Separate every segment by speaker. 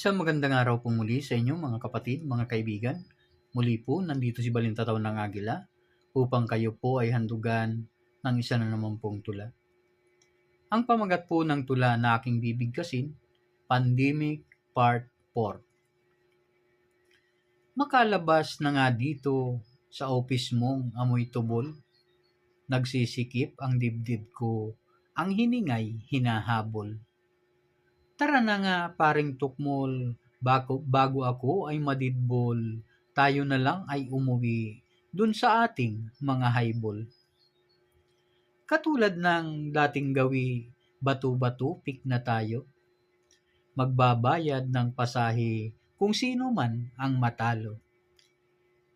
Speaker 1: Isang magandang araw po muli sa inyo mga kapatid, mga kaibigan. Muli po, nandito si Balintataw ng Agila upang kayo po ay handugan ng isa na naman pong tula. Ang pamagat po ng tula na aking bibigkasin, Pandemic Part 4. Makalabas na nga dito sa office mong amoy tubol, nagsisikip ang dibdib ko, ang hiningay hinahabol. Tara na nga paring tukmol, bago ako ay madidbol, tayo na lang ay umuwi dun sa ating mga highball. Katulad ng dating gawi, batu-batu pik na tayo, magbabayad ng pasahe kung sino man ang matalo.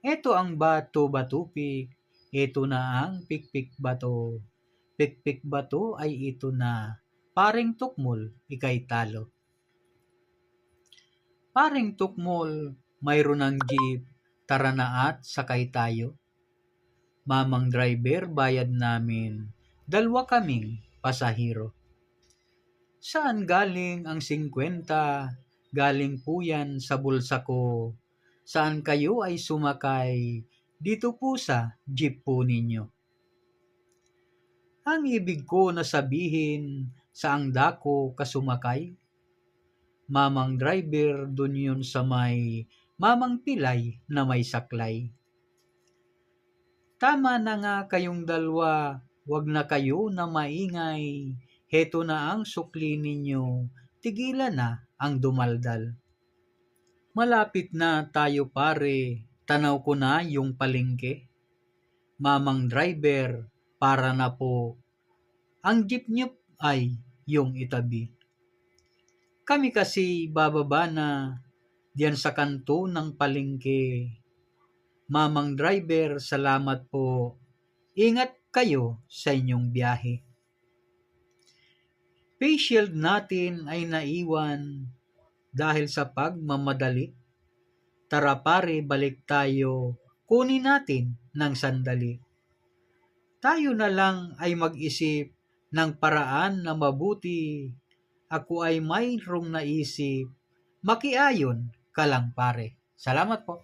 Speaker 1: Eto ang batu-batu pik, eto na ang pik-pik bato, pik-pik bato ay ito na, paring tukmol ikay talo. Paring tukmol, mayroon ng jeep, tara na at sakay tayo. Mamang driver, bayad namin, dalwa kaming pasahero. Saan galing ang 50? Galing po yan sa bulsa ko. Saan kayo ay sumakay? Dito po sa jeep po ninyo. Ang ibig ko na sabihin, saang dako kasumakay? Mamang driver, dun yun sa may mamang pilay na may saklay. Tama na nga kayong dalwa, wag na kayo na maingay. Heto na ang sukli ninyo, tigilan na ang dumaldal. Malapit na tayo pare, tanaw ko na yung palengke. Mamang driver, para na po, ang jeep niyo ay yung itabi. Kami kasi bababa na diyan sa kanto ng palengke. Mamang driver, salamat po. Ingat kayo sa inyong biyahe. Face shield natin ay naiwan dahil sa pagmamadali. Tara pare, balik tayo. Kunin natin ng sandali. Tayo na lang ay mag-isip ng paraan na mabuti. Ako ay mayroong naisip. Makiayon ka lang pare. Salamat po.